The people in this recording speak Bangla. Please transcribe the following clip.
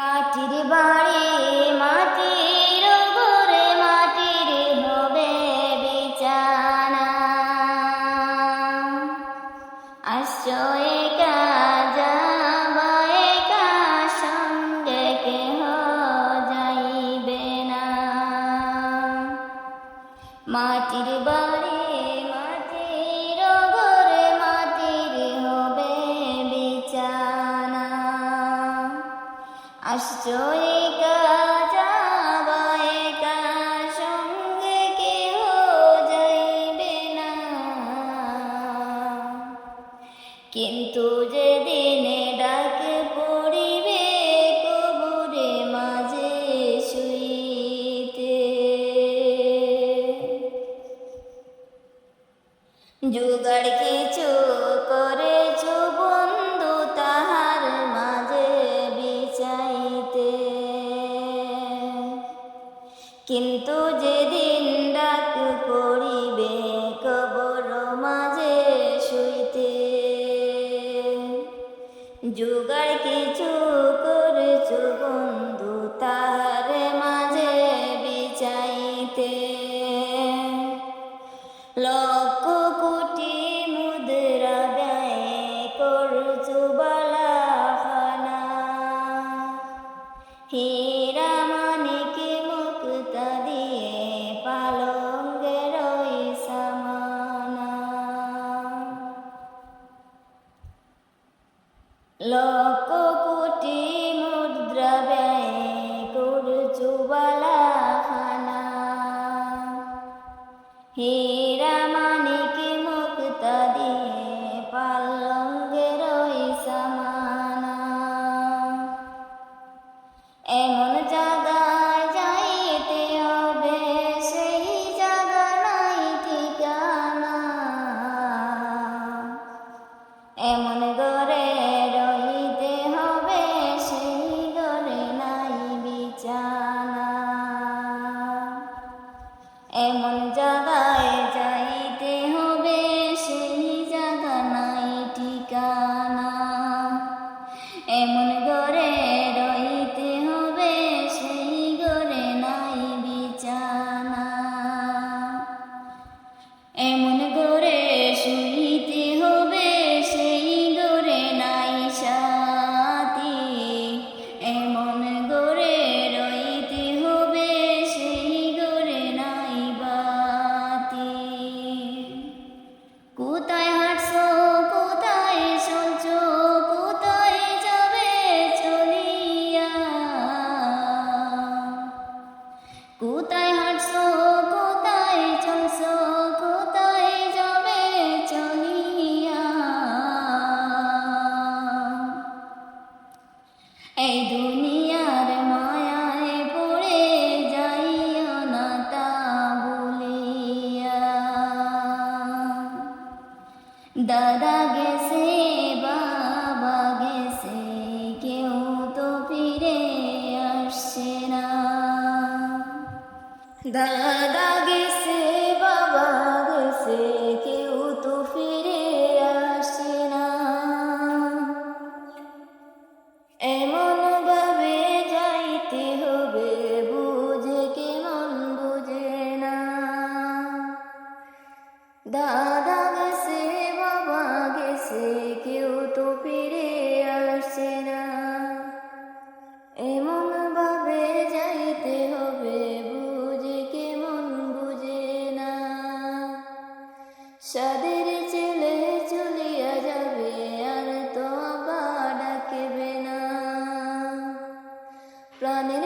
মাটির বাড়ি মাটির ঘরে মাটির হবে বিছানা। আসছো একা যাবা একা, সঙ্গে কেহ যাইবে না। মাটির বাড়ি মাটির ঘরে মাটির হবে বিছানা। আসছো একা যাবা একা, সঙ্গে কেহ যাইবে না। কিন্তু যেদিনে ডাকে পড়িবে কবরে মাঝে শুইতে, জোগাড় কিছু করেছো বন্ধু তাহার মাঝে বিছাইতে। কিন্তু যেদিন ডাক পড়িবে কবর মাঝে শুইতে, জোগাড় কিছু করেছো বন্ধু তাহার মাঝে বিছাইতে। লক্ষ কোটি মুদ্রা ব্যয় করছো বালাখানা, হীরা মানিক মুক্তা দিয়ে পালঙ্কের ওই সামানা। লক্ষ কোটি মুদ্রা ব্যয় করছো বালাখানা, হীরা মানিক মুক্তা দিয়ে পালঙ্কের ওই সামানা। এমন জায়গায় যাইতে হবে সেই জায়গা নাই ঠিকানা। এমন ঘরে রইতে হবে সেই ঘরে নাই বিছানা। এমন জায়গায় যাইতে হবে সেই জায়গা নাই ঠিকানা। এমন ঘরে রইতে হবে সেই ঘরে নাই বিছানা। এমন ঘরে শুইতে হবে সেই ঘরে নাই সাথী। এমন ঘরে রইতে হবে সেই ঘরে নাই বাতি। কোথায় হাঁটছো কোথায় চলছো কোথায় যাবে চলিয়া। কোথায় হাঁটছো কোথায় চলছো কোথায় যাবে চলিয়া। এই দুনিয়ার মায়ায় পড়ে যাইও না তা ভুলিয়া। দাদা গেছে বাবা গেছে কেউ তো ফিরে আসছে না। দাদা গেছে বাবা গেছে কেউ তো ফিরে আসে না। এমন ভাবে যাইতে হবে বুঝে কেমন বুঝে না। দাদা গেছে বাবা গেছে কেউ তো ফিরে আসে না। এমন ভাবে যাইতে হবে বুঝে কেমন বুঝে না। সাদের ছেলে চলিয়া যাবে আর তো আবার ডাকবে না। প্রাণের